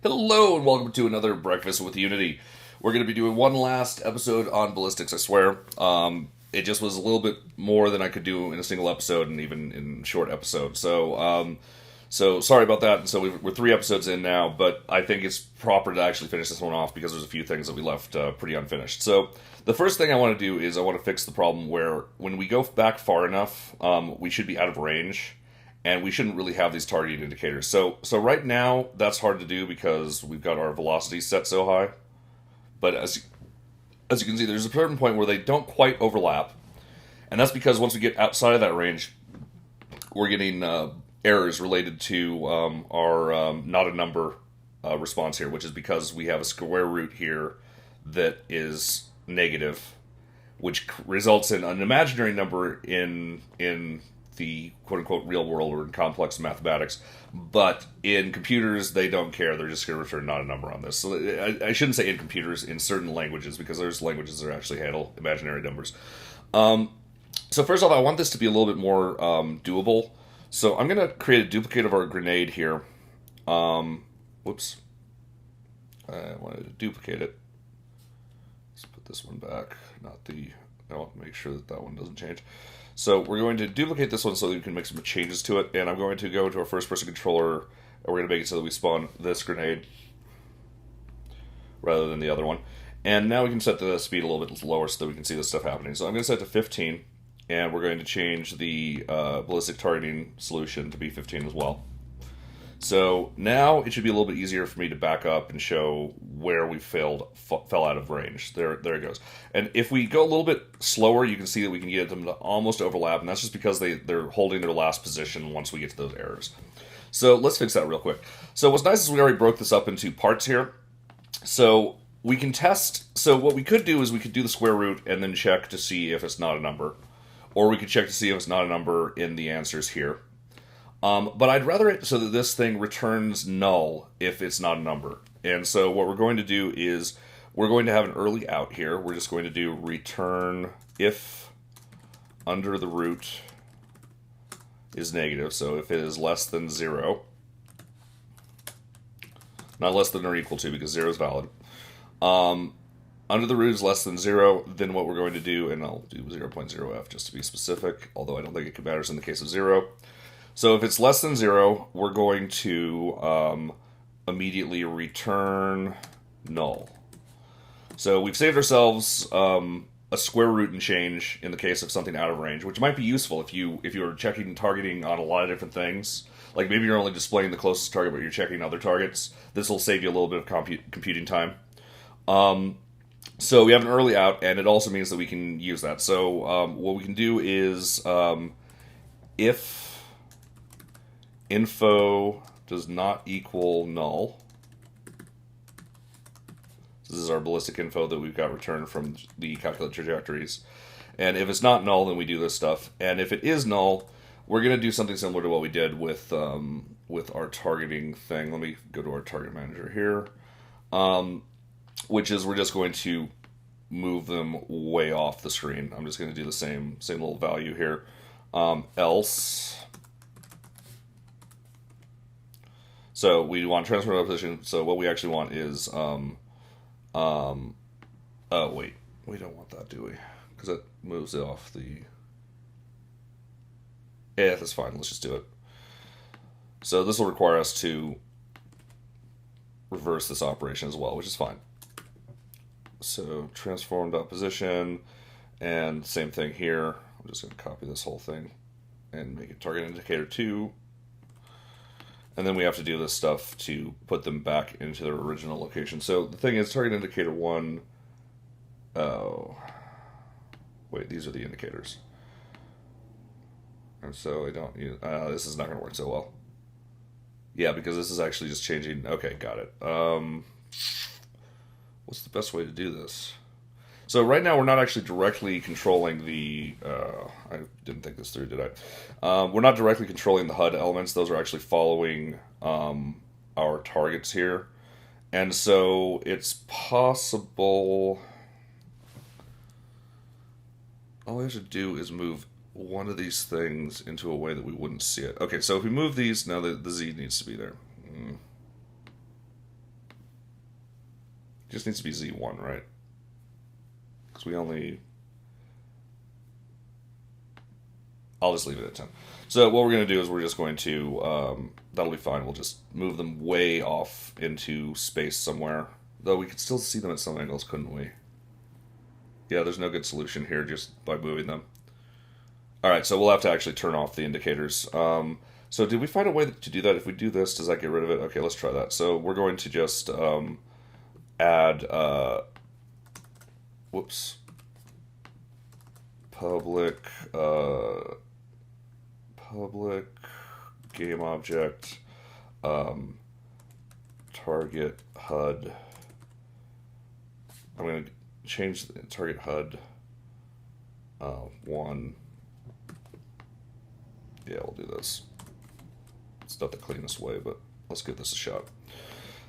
Hello and welcome to another Breakfast with Unity. We're going to be doing one last episode on Ballistics, I swear. It just was a little bit more than I could do in a single episode and even in short episodes. So sorry about that. And so we're 3 episodes in now, but I think it's proper to actually finish this one off because there's a few things that we left pretty unfinished. So the first thing I want to do is I want to fix the problem where when we go back far enough, we should be out of range. And we shouldn't really have these targeting indicators. So right now, that's hard to do because we've got our velocity set so high. But as you can see, there's a certain point where they don't quite overlap. And that's because once we get outside of that range, we're getting errors related to our not a number response here, which is because we have a square root here that is negative, which results in an imaginary number in the quote-unquote real world or in complex mathematics, but in computers they don't care. They're just going to return not a number on this. So I shouldn't say in computers, in certain languages, because there's languages that actually handle imaginary numbers. So first off, I want this to be a little bit more doable. So I'm going to create a duplicate of our grenade here. Whoops. I wanted to duplicate it. Let's put this one back, not the... I want to make sure that that one doesn't change. So we're going to duplicate this one so that we can make some changes to it, and I'm going to go to our first-person controller, and we're going to make it so that we spawn this grenade rather than the other one. And now we can set the speed a little bit lower so that we can see this stuff happening. So I'm going to set it to 15, and we're going to change the ballistic targeting solution to be 15 as well. So now it should be a little bit easier for me to back up and show where we fell out of range. There it goes. And if we go a little bit slower, you can see that we can get them to almost overlap, and that's just because they're holding their last position once we get to those errors. So let's fix that real quick. So what's nice is we already broke this up into parts here. So we can test. So what we could do is we could do the square root and then check to see if it's not a number. Or we could check to see if it's not a number in the answers here. But I'd rather it so that this thing returns null if it's not a number. And so what we're going to do is we're going to have an early out here. We're just going to do return if under the root is negative. So if it is less than 0, not less than or equal to because 0 is valid. Under the root is less than 0, then what we're going to do, and I'll do 0.0f just to be specific, although I don't think it matters in the case of 0. So if it's less than 0, we're going to immediately return null. So we've saved ourselves a square root and change in the case of something out of range, which might be useful if you're checking targeting on a lot of different things. Like maybe you're only displaying the closest target, but you're checking other targets. This will save you a little bit of computing time. So we have an early out, and it also means that we can use that. So what we can do is if info does not equal null. This is our ballistic info that we've got returned from the calculate trajectories. And if it's not null, then we do this stuff. And if it is null, we're going to do something similar to what we did with our targeting thing. Let me go to our target manager here. Which is we're just going to move them way off the screen. I'm just going to do the same little value here. Else... So we want transfer to position. So what we actually want is, oh wait, we don't want that, do we? Because that moves it off the. Yeah, that's fine. Let's just do it. So this will require us to reverse this operation as well, which is fine. So transform.position, and same thing here. I'm just going to copy this whole thing and make it target indicator 2. And then we have to do this stuff to put them back into their original location. So the thing is, target indicator 1... Oh. Wait, these are the indicators. And so I don't use... this is not going to work so well. Yeah, because this is actually just changing... Okay, got it. What's the best way to do this? So right now we're not actually directly controlling the... I didn't think this through, did I? We're not directly controlling the HUD elements. Those are actually following our targets here. And so it's possible... All we have to do is move one of these things into a way that we wouldn't see it. Okay, so if we move these, now the Z needs to be there. just needs to be Z1, right? Because we only... I'll just leave it at 10. So what we're going to do is we're just going to, that'll be fine. We'll just move them way off into space somewhere. Though we could still see them at some angles, couldn't we? Yeah, there's no good solution here just by moving them. Alright, so we'll have to actually turn off the indicators. So did we find a way to do that? If we do this, does that get rid of it? Okay, let's try that. So we're going to just add, whoops, public game object, target HUD. I'm going to change the target HUD 1. Yeah, we'll do this. It's not the cleanest way, but let's give this a shot.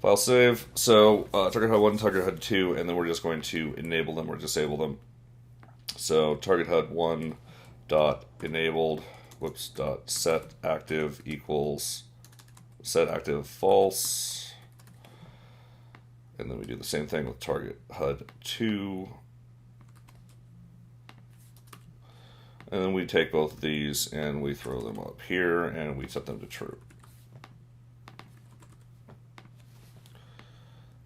File save. So target HUD 1, target HUD 2, and then we're just going to enable them or disable them. So target HUD 1 dot enabled, whoops, dot set active equals set active false. And then we do the same thing with target HUD 2. And then we take both of these and we throw them up here and we set them to true.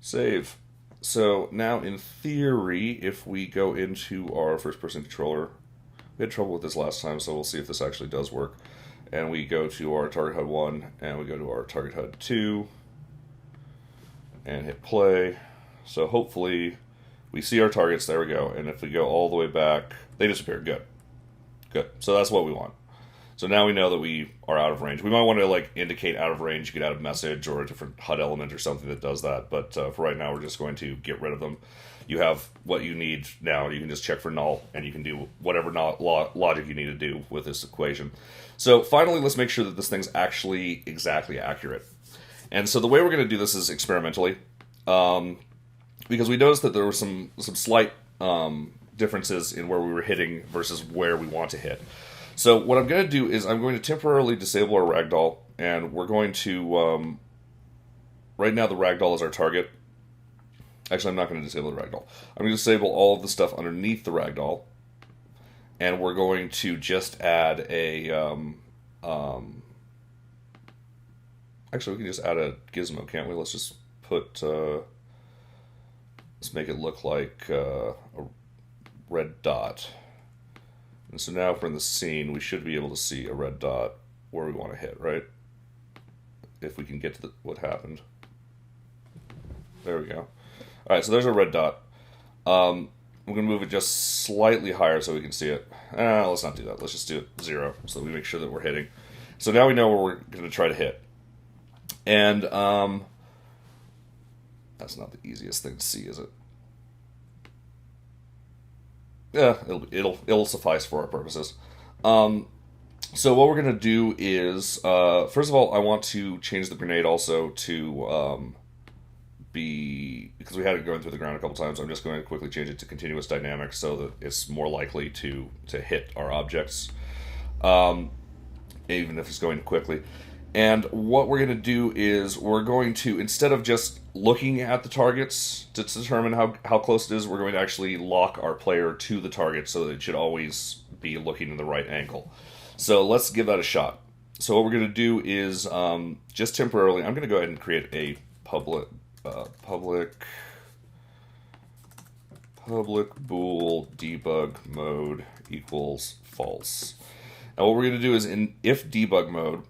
Save. So now in theory, if we go into our first person controller, we had trouble with this last time, so we'll see if this actually does work. And we go to our target HUD 1 and we go to our target HUD 2 and hit play. So hopefully we see our targets, there we go. And if we go all the way back, they disappear, good. Good, so that's what we want. So now we know that we are out of range. We might want to like indicate out of range, you could add a message or a different HUD element or something that does that. But for right now, we're just going to get rid of them. You have what you need now. You can just check for null, and you can do whatever logic you need to do with this equation. So finally, let's make sure that this thing's actually exactly accurate. And so the way we're going to do this is experimentally, because we noticed that there were some slight differences in where we were hitting versus where we want to hit. So what I'm going to do is I'm going to temporarily disable our ragdoll, and we're going to, right now the ragdoll is our target. Actually, I'm not going to disable the ragdoll. I'm going to disable all of the stuff underneath the ragdoll, and we're going to just add a, actually we can just add a gizmo, can't we? Let's just put, let's make it look like a red dot. And so now if we're in the scene, we should be able to see a red dot where we want to hit, right? If we can get to what happened. There we go. Alright, so there's a red dot. We're going to move it just slightly higher so we can see it. Let's not do that. Let's just do it 0 so that we make sure that we're hitting. So now we know where we're going to try to hit. And that's not the easiest thing to see, is it? Yeah, it'll suffice for our purposes. So what we're going to do is, first of all, I want to change the grenade also to be, because we had it going through the ground a couple times, I'm just going to quickly change it to continuous dynamic so that it's more likely to hit our objects, even if it's going quickly. And what we're going to do is we're going to, instead of just looking at the targets to determine how close it is, we're going to actually lock our player to the target so that it should always be looking in the right angle. So let's give that a shot. So what we're going to do is, just temporarily, I'm going to go ahead and create a public bool debug mode equals false. Now what we're going to do is if debug mode,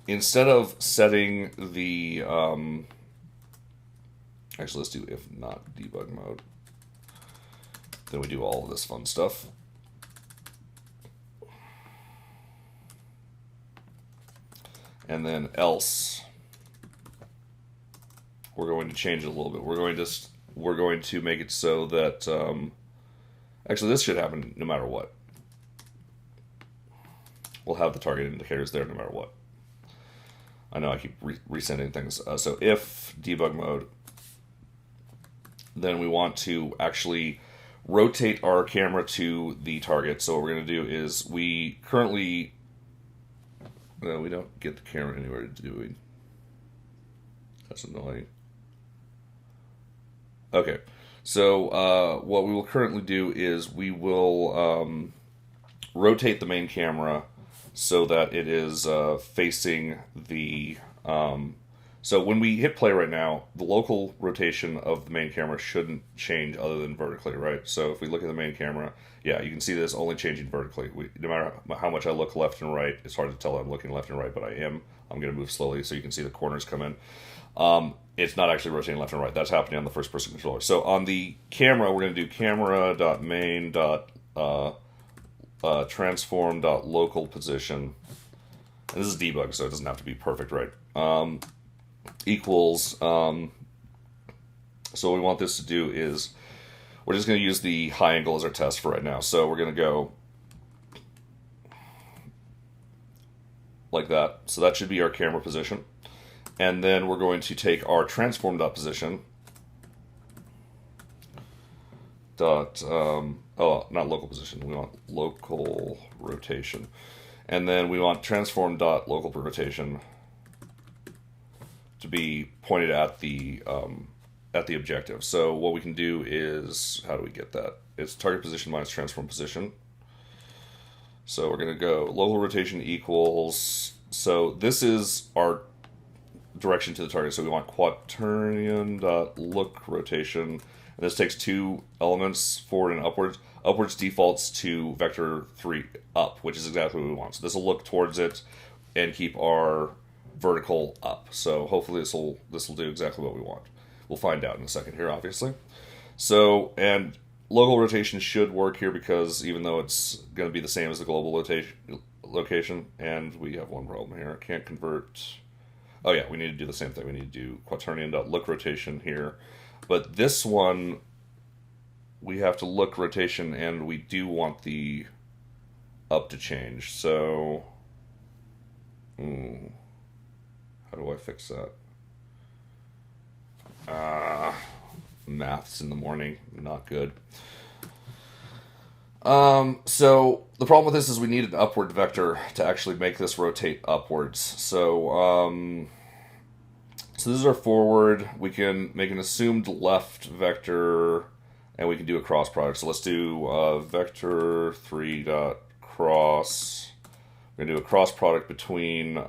instead of setting the, actually let's do if not debug mode, then we do all of this fun stuff. And then else, we're going to change it a little bit. We're going to make it so that, actually this should happen no matter what. We'll have the target indicators there no matter what. I know I keep resending things. So if debug mode, then we want to actually rotate our camera to the target. So what we're going to do is we currently, no, we don't get the camera anywhere to do it. That's annoying. Okay, so what we will currently do is we will rotate the main camera so that it is facing the... so when we hit play right now, the local rotation of the main camera shouldn't change other than vertically, right? So if we look at the main camera, yeah, you can see this only changing vertically. No matter how much I look left and right, it's hard to tell I'm looking left and right, but I am. I'm going to move slowly so you can see the corners come in. It's not actually rotating left and right. That's happening on the first-person controller. So on the camera, we're going to do camera.main.transform.local position. And this is debug, so it doesn't have to be perfect, right? Equals, so what we want this to do is, we're just going to use the high angle as our test for right now. So we're going to go like that. So that should be our camera position. And then we're going to take our transform.position dot, oh, not local position, we want local rotation. And then we want transform.local rotation to be pointed at the objective. So what we can do is, how do we get that? It's target position minus transform position. So we're going to go local rotation equals, so this is our direction to the target. So we want quaternion.look rotation. And this takes two elements, forward and upwards. Upwards defaults to vector 3 up, which is exactly what we want. So this will look towards it and keep our vertical up. So hopefully this will do exactly what we want. We'll find out in a second here, obviously. So, and local rotation should work here because even though it's going to be the same as the global location, and we have one problem here. I can't convert. Oh yeah, we need to do the same thing. We need to do quaternion.look rotation here. But this one, we have to look rotation, and we do want the up to change. So, how do I fix that? Maths in the morning, not good. So the problem with this is we need an upward vector to actually make this rotate upwards. So this is our forward. We can make an assumed left vector, and we can do a cross product. So let's do vector 3 dot cross. We're gonna do a cross product between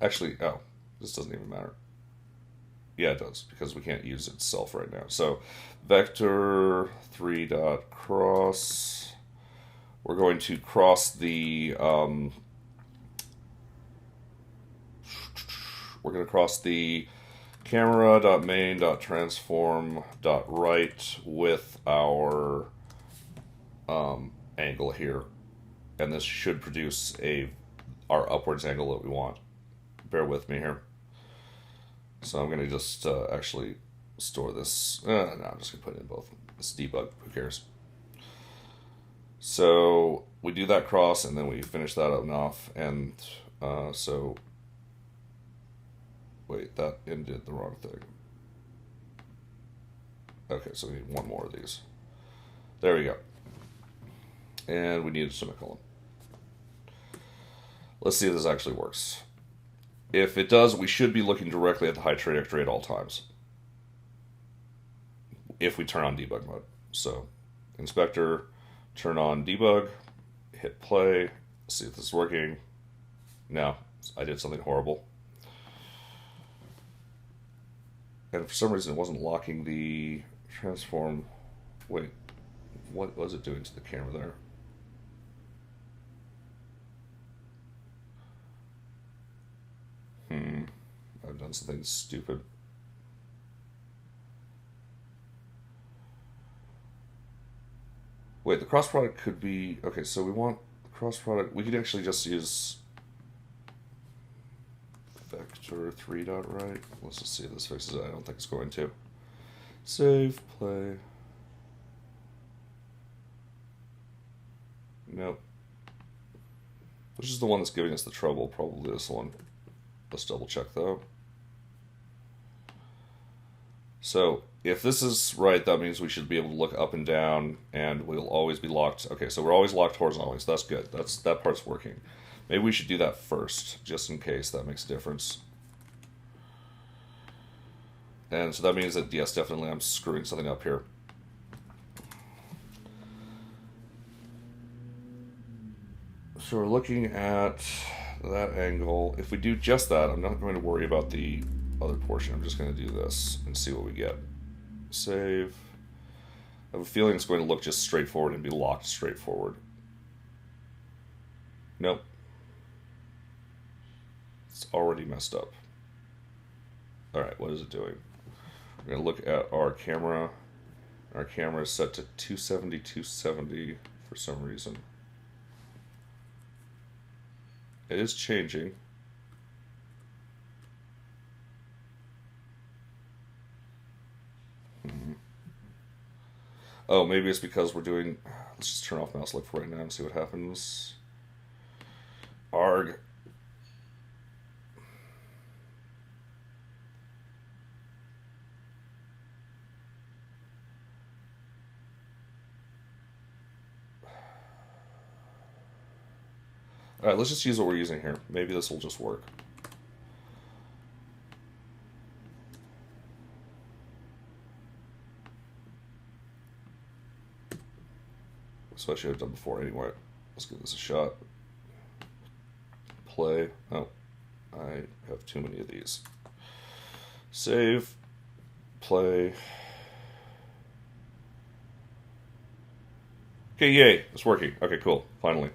actually, oh, this doesn't even matter. Yeah, it does, because we can't use itself right now. So vector 3 dot cross. We're going to cross the we're going to cross the camera.main.transform.right with our angle here, and this should produce our upwards angle that we want. Bear with me here. So I'm going to just actually store this. No, I'm just going to put it in both. It's debug. Who cares? So we do that cross, and then we finish that up and off. And so, wait, that ended the wrong thing. Okay, so we need one more of these. There we go. And we need a semicolon. Let's see if this actually works. If it does, we should be looking directly at the high trajectory at all times. If we turn on debug mode. So, inspector, turn on debug, hit play, see if this is working. No, I did something horrible. And for some reason it wasn't locking the transform. Wait, what was it doing to the camera there? I've done something stupid. Wait, the cross product could be... Okay, so we want the cross product... We could actually just use vector 3 dot right. Let's just see if this fixes it. I don't think it's going to. Save, play. Nope. Which is the one that's giving us the trouble? Probably this one. Let's double check though. So if this is right, that means we should be able to look up and down, and we'll always be locked. Okay, so we're always locked horizontally, so that's good. That part's working. Maybe we should do that first, just in case that makes a difference. And so that means that, yes, definitely I'm screwing something up here. So we're looking at that angle. If we do just that, I'm not going to worry about the other portion. I'm just going to do this and see what we get. Save. I have a feeling it's going to look just straightforward and be locked straightforward. Nope. It's already messed up. Alright, what is it doing? We're going to look at our camera. Our camera is set to 270, 270 for some reason. It is changing. Oh, maybe it's because we're doing... Let's just turn off mouse look for right now and see what happens. Arg. Alright, let's just use what we're using here. Maybe this will just work. So I should have done before anyway. Let's give this a shot. Play. Oh, I have too many of these. Save. Play. Okay, yay, it's working. Okay, cool, finally.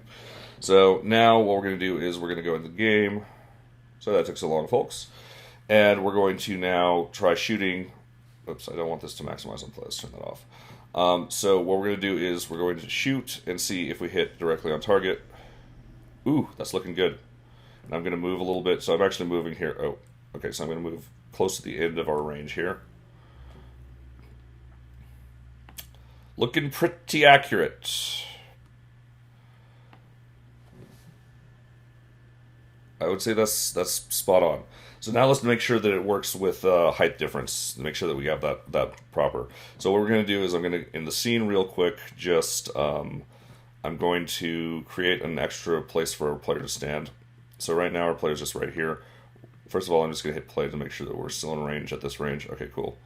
So now what we're going to do is we're going to go into the game. So that took so long, folks. And we're going to now try shooting. Oops, I don't want this to maximize on play. Let's turn that off. So what we're going to do is we're going to shoot and see if we hit directly on target. Ooh, that's looking good. And I'm going to move a little bit. So I'm actually moving here. Oh, okay, so I'm going to move close to the end of our range here. Looking pretty accurate. I would say that's spot on. So now let's make sure that it works with height difference. Make sure that we have that proper. So what we're going to do is I'm going to, in the scene real quick, just I'm going to create an extra place for our player to stand. So right now our player's just right here. First of all, I'm just going to hit play to make sure that we're still in range at this range. Okay, cool.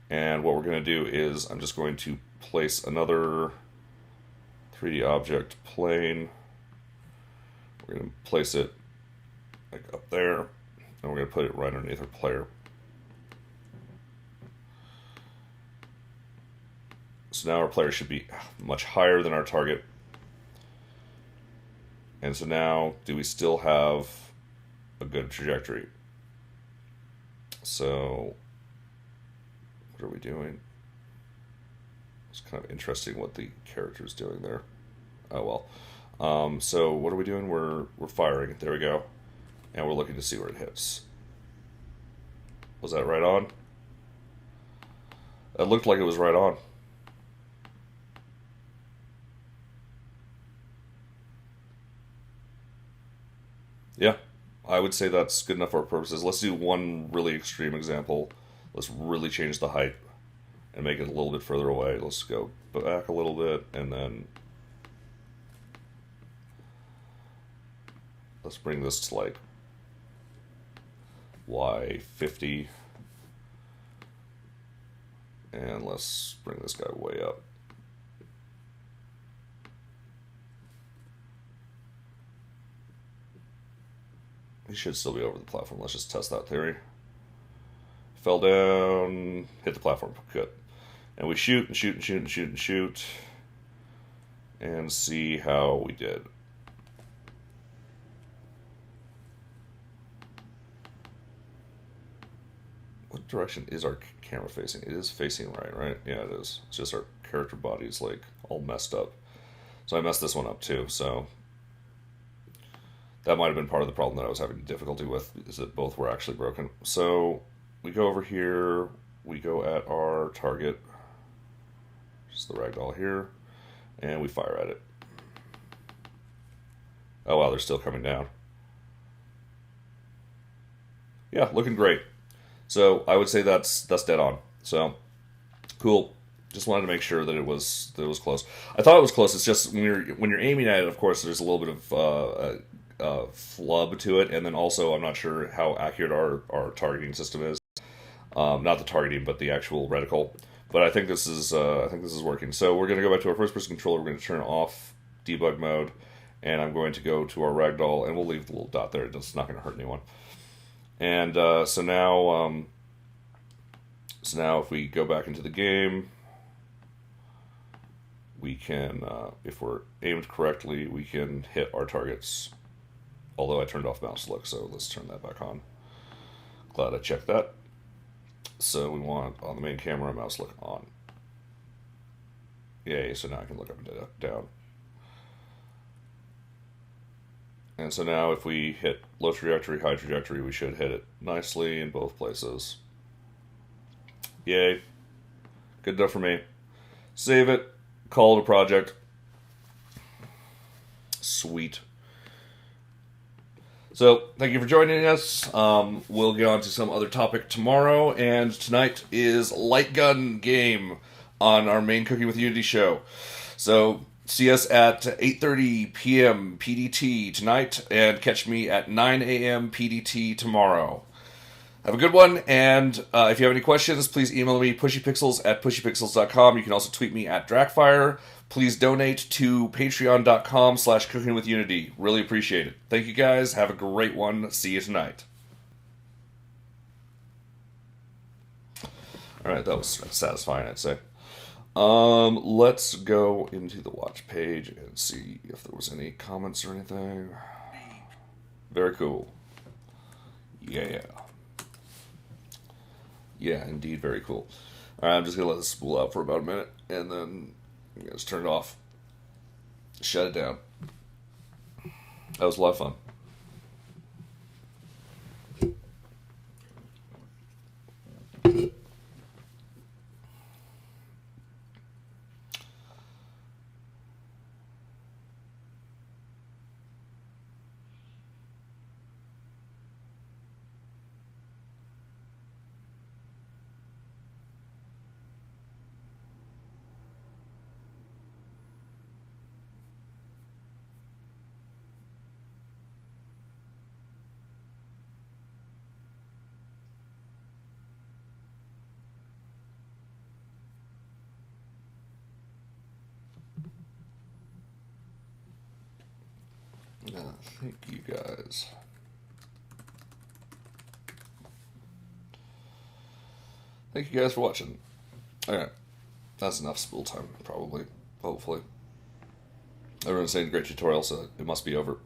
And what we're going to do is I'm just going to place another 3D object plane. We're going to place it like up there, and we're going to put it right underneath our player. So now our player should be much higher than our target. And so now, do we still have a good trajectory? So, what are we doing? It's kind of interesting what the character is doing there. Oh well. So what are we doing? We're firing. There we go. And we're looking to see where it hits. Was that right on? It looked like it was right on. Yeah, I would say that's good enough for our purposes. Let's do one really extreme example. Let's really change the height and make it a little bit further away. Let's go back a little bit, and then let's bring this to like Y50. And let's bring this guy way up. He should still be over the platform. Let's just test that theory. Fell down, hit the platform. Good. And we shoot and shoot and shoot and shoot and shoot. And see how we did. What direction is our camera facing? It is facing right? Yeah, it is. It's just our character body is like all messed up. So I messed this one up too, so that might have been part of the problem that I was having difficulty with, is that both were actually broken. So we go over here, we go at our target, just the ragdoll here, and we fire at it. Oh wow, they're still coming down. Yeah, looking great. So I would say that's dead on. So cool. Just wanted to make sure that it was close. I thought it was close. It's just when you're aiming at it, of course, there's a little bit of flub to it, and then also I'm not sure how accurate our targeting system is. Not the targeting, but the actual reticle. But I think this is working. So we're going to go back to our first-person controller. We're going to turn off debug mode, and I'm going to go to our ragdoll, and we'll leave the little dot there. It's not going to hurt anyone. And so now if we go back into the game, we can, if we're aimed correctly, we can hit our targets. Although I turned off mouse look, so let's turn that back on. Glad I checked that. So we want, on the main camera, mouse look on. Yay, so now I can look up and down. And so now if we hit low trajectory, high trajectory, we should hit it nicely in both places. Yay. Good enough for me. Save it. Call it a project. Sweet. So, thank you for joining us. We'll get on to some other topic tomorrow, and tonight is Light Gun Game on our main Cooking with Unity show. So, see us at 8:30 p.m. PDT tonight, and catch me at 9 a.m. PDT tomorrow. Have a good one, and if you have any questions, please email me, pushypixels@pushypixels.com. You can also tweet me at Drakfire. Please donate to patreon.com/cookingwithunity. Really appreciate it. Thank you guys. Have a great one. See you tonight. Alright, that was satisfying, I'd say. Let's go into the watch page and see if there was any comments or anything. Very cool. Yeah. Yeah, indeed, very cool. Alright, I'm just going to let this spool out for about a minute, and then just turn it off. Shut it down. That was a lot of fun. Thank you guys. Thank you guys for watching. Alright. That's enough spool time, probably. Hopefully. Everyone's saying great tutorial, so it must be over.